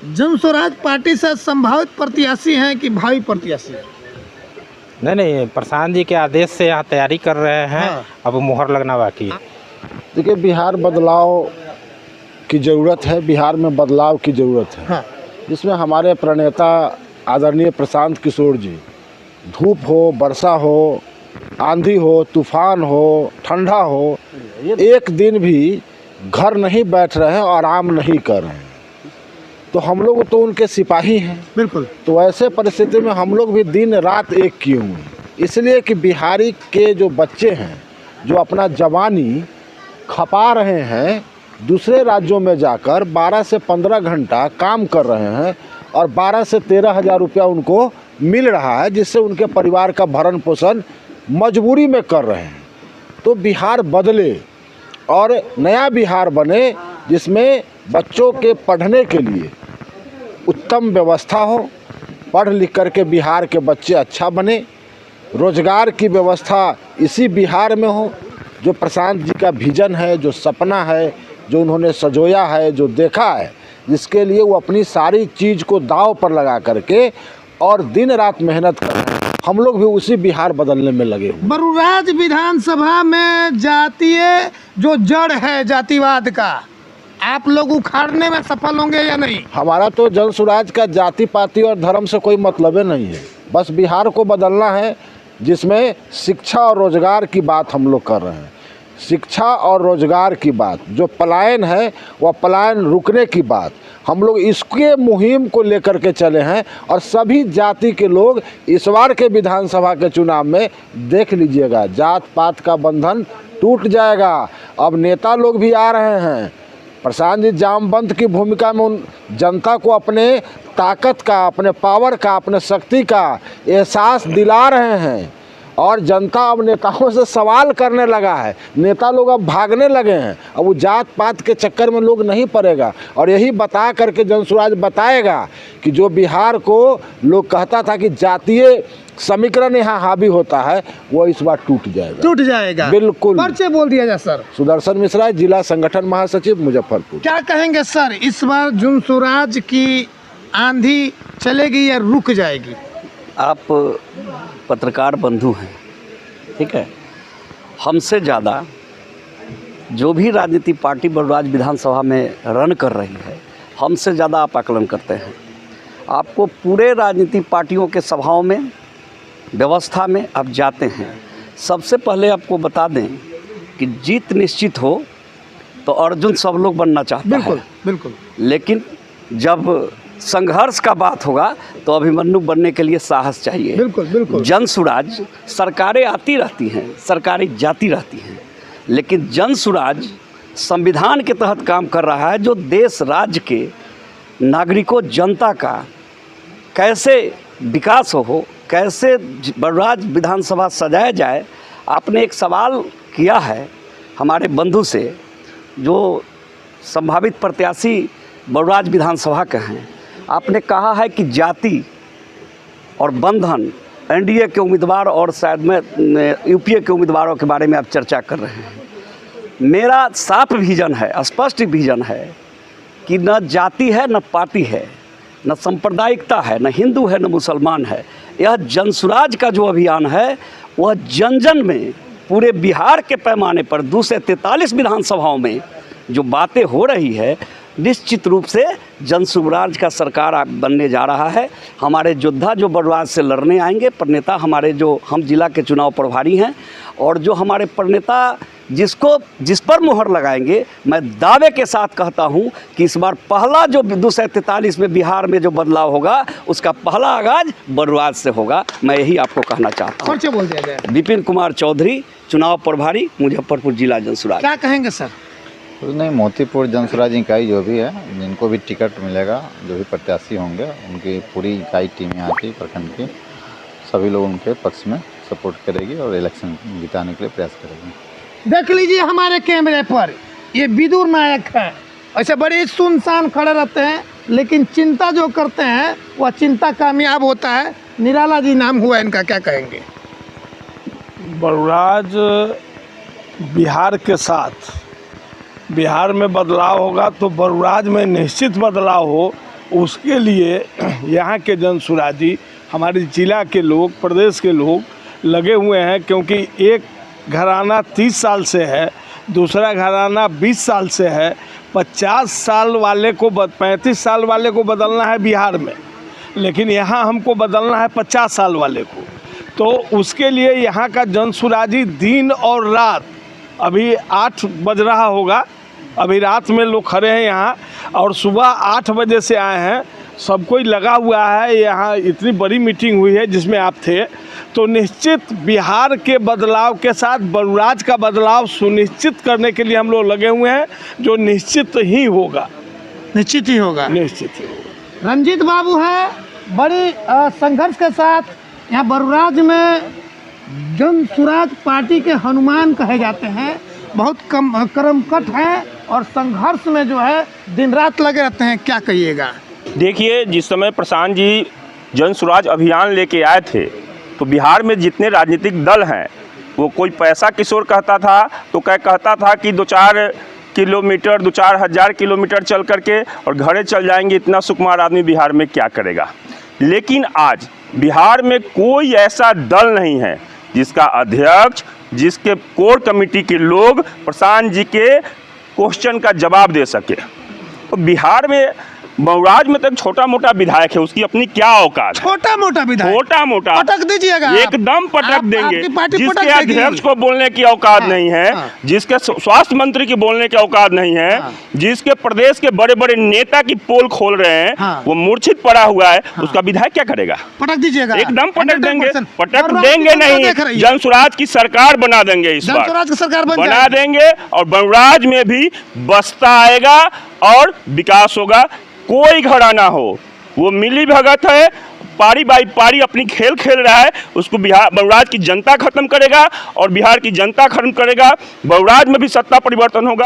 जन स्वराज पार्टी से संभावित प्रत्याशी हैं कि भावी प्रत्याशी हैं? नहीं, प्रशांत जी के आदेश से यहाँ तैयारी कर रहे हैं। हाँ। अब मुहर लगना बाकी है। देखिए, बिहार बदलाव की ज़रूरत है, बिहार में बदलाव की ज़रूरत है। हाँ। जिसमें हमारे प्रणेता आदरणीय प्रशांत किशोर जी, धूप हो, वर्षा हो, आंधी हो, तूफान हो, ठंडा हो, एक दिन भी घर नहीं बैठ रहे हैं और आराम नहीं कर रहे हैं। तो हम लोग तो उनके सिपाही हैं। बिल्कुल। तो ऐसे परिस्थिति में हम लोग भी दिन रात एक किए हुए हैं, इसलिए कि बिहारी के जो बच्चे हैं जो अपना जवानी खपा रहे हैं, दूसरे राज्यों में जाकर 12 से 15 घंटा काम कर रहे हैं और 12 से 13 हज़ार रुपया उनको मिल रहा है, जिससे उनके परिवार का भरण पोषण मजबूरी में कर रहे हैं। तो बिहार बदले और नया बिहार बने, जिसमें बच्चों के पढ़ने के लिए उत्तम व्यवस्था हो, पढ़ लिख करके बिहार के बच्चे अच्छा बने, रोजगार की व्यवस्था इसी बिहार में हो। जो प्रशांत जी का विजन है, जो सपना है, जो उन्होंने सजोया है, जो देखा है, जिसके लिए वो अपनी सारी चीज़ को दांव पर लगा करके और दिन रात मेहनत कर रहे हैं, हम लोग भी उसी बिहार बदलने में लगे हुए। बरूराज विधानसभा में जातीय जो जड़ है जातिवाद का, आप लोग उखाड़ने में सफल होंगे या नहीं? हमारा तो जन स्वराज का जाति पाति और धर्म से कोई मतलब ही नहीं है। बस बिहार को बदलना है, जिसमें शिक्षा और रोजगार की बात हम लोग कर रहे हैं। शिक्षा और रोजगार की बात, जो पलायन है वह पलायन रुकने की बात, हम लोग इसके मुहिम को लेकर के चले हैं। और सभी जाति के लोग इस बार के विधानसभा के चुनाव में देख लीजिएगा, जात पात का बंधन टूट जाएगा। अब नेता लोग भी आ रहे हैं। प्रशांत जी जामवंत की भूमिका में उन जनता को अपने ताकत का, अपने पावर का, अपने शक्ति का एहसास दिला रहे हैं और जनता अब नेताओं से सवाल करने लगा है। नेता लोग अब भागने लगे हैं। अब वो जात पात के चक्कर में लोग नहीं पड़ेगा और यही बता करके जन स्वराज बताएगा कि जो बिहार को लोग कहता था कि जातीय समीकरण यहाँ हावी होता है, वो इस बार टूट जाएगा। बिल्कुल। परिचय बोल दिया जाए सर। सुदर्शन मिश्रा, जिला संगठन महासचिव, मुजफ्फरपुर। क्या कहेंगे सर, इस बार जन स्वराज की आंधी चलेगी या रुक जाएगी? आप पत्रकार बंधु हैं, ठीक है। हमसे ज़्यादा जो भी राजनीति पार्टी बरूराज विधानसभा में रन कर रही है, हमसे ज़्यादा आप आकलन करते हैं। आपको पूरे राजनीतिक पार्टियों के सभाओं में, व्यवस्था में आप जाते हैं। सबसे पहले आपको बता दें कि जीत निश्चित हो तो अर्जुन सब लोग बनना चाहता है। बिल्कुल। लेकिन जब संघर्ष का बात होगा तो अभिमन्यु बनने के लिए साहस चाहिए। बिल्कुल। जन स्वराज, सरकारें आती रहती हैं, सरकारें जाती रहती हैं, लेकिन जन स्वराज संविधान के तहत काम कर रहा है, जो देश राज्य के नागरिकों, जनता का कैसे विकास हो, कैसे बरूराज विधानसभा सजाया जाए। आपने एक सवाल किया है हमारे बंधु से, जो संभावित प्रत्याशी बरूराज विधानसभा के हैं। आपने कहा है कि जाति और बंधन, एनडीए के उम्मीदवार और शायद में यूपीए के उम्मीदवारों के बारे में आप चर्चा कर रहे हैं। मेरा साफ विजन है, स्पष्ट विजन है कि न जाति है, न पार्टी है, न सांप्रदायिकता है, न हिंदू है, न मुसलमान है। यह जन स्वराज का जो अभियान है वह जन जन में, पूरे बिहार के पैमाने पर 243 विधानसभाओं में जो बातें हो रही है, निश्चित रूप से जन स्वराज का सरकार बनने जा रहा है। हमारे योद्धा जो बरूराज से लड़ने आएंगे, प्रणेता हमारे, जो हम जिला के चुनाव प्रभारी हैं, और जो हमारे प्रणेता जिस पर मुहर लगाएंगे, मैं दावे के साथ कहता हूं कि इस बार पहला जो 243 में बिहार में जो बदलाव होगा, उसका पहला आगाज बरूराज से होगा। मैं यही आपको कहना चाहता हूँ। परिचय बोल दिया जाए। विपिन कुमार चौधरी, चुनाव प्रभारी, मुजफ्फरपुर जिला जन स्वराज। क्या कहेंगे सर? कुछ नहीं, मोतीपुर जन स्वराज इकाई जो भी है, जिनको भी टिकट मिलेगा, जो भी प्रत्याशी होंगे, उनकी पूरी इकाई टीम यहाँ की प्रखंड की सभी लोग उनके पक्ष में सपोर्ट करेगी और इलेक्शन जिताने के लिए प्रयास करेगी। देख लीजिए हमारे कैमरे पर, ये विदुर नायक है। ऐसे बड़े सुनसान खड़े रहते हैं, लेकिन चिंता जो करते हैं वह चिंता कामयाब होता है। निराला जी नाम हुआ इनका, क्या कहेंगे? बरूराज बिहार के साथ, बिहार में बदलाव होगा तो बरूराज में निश्चित बदलाव हो, उसके लिए यहाँ के जनसुराजी, हमारे जिला के लोग, प्रदेश के लोग लगे हुए हैं, क्योंकि एक घराना 30 साल से है, दूसरा घराना 20 साल से है, 50 साल वाले को 35 साल वाले को बदलना है बिहार में, लेकिन यहाँ हमको बदलना है 50 साल वाले को। तो उसके लिए यहाँ का जनसुराजी दिन और रात, अभी 8 बज रहा होगा, अभी रात में लोग खड़े हैं यहाँ, और सुबह 8 बजे से आए हैं, सब कोई लगा हुआ है। यहाँ इतनी बड़ी मीटिंग हुई है जिसमें आप थे, तो निश्चित बिहार के बदलाव के साथ बलराज का बदलाव सुनिश्चित करने के लिए हम लोग लगे हुए हैं, जो निश्चित ही होगा। निश्चित ही होगा। निश्चित ही होगा। रंजीत बाबू हैं, बड़ी संघर्ष के साथ यहाँ बरुराज में जनसुराज पार्टी के हनुमान कहे जाते हैं, बहुत कम कर्मकट हैं और संघर्ष में जो है दिन रात लगे रहते हैं। क्या कहिएगा? देखिए, जिस समय प्रशांत जी जनसुराज अभियान लेके आए थे, तो बिहार में जितने राजनीतिक दल हैं, वो कोई पैसा किशोर कहता था तो कहता था कि 2-4 किलोमीटर 2-4 हज़ार किलोमीटर चल करके और घरे चल जाएंगे, इतना सुकुमार आदमी बिहार में क्या करेगा। लेकिन आज बिहार में कोई ऐसा दल नहीं है जिसका अध्यक्ष, जिसके कोर कमेटी के लोग प्रशांत जी के क्वेश्चन का जवाब दे सके। तो बिहार में बरुराज में तो एक छोटा मोटा विधायक है, उसकी अपनी क्या औकात है? छोटा मोटा विधायक, छोटा मोटा पटक दीजिएगा, एकदम पटक देंगे। जिसके जिसके अध्यक्ष को बोलने की औकात नहीं है, जिसके स्वास्थ्य मंत्री की बोलने की औकात नहीं है, जिसके प्रदेश के बड़े बड़े नेता की पोल खोल रहे हैं, वो मूर्छित पड़ा हुआ है, उसका विधायक क्या करेगा? पटक दीजिएगा, एकदम पटक देंगे। पटक देंगे नहीं, जनसुराज की सरकार बना देंगे, इस बार जनसुराज की सरकार बना देंगे, और बरुराज में भी बसता आएगा और विकास होगा। कोई घराना हो, वो मिली भगत है, पारी बाई पारी अपनी खेल खेल रहा है, उसको बिहार बरुराज की जनता खत्म करेगा और बिहार की जनता खत्म करेगा। बरुराज में भी सत्ता परिवर्तन होगा।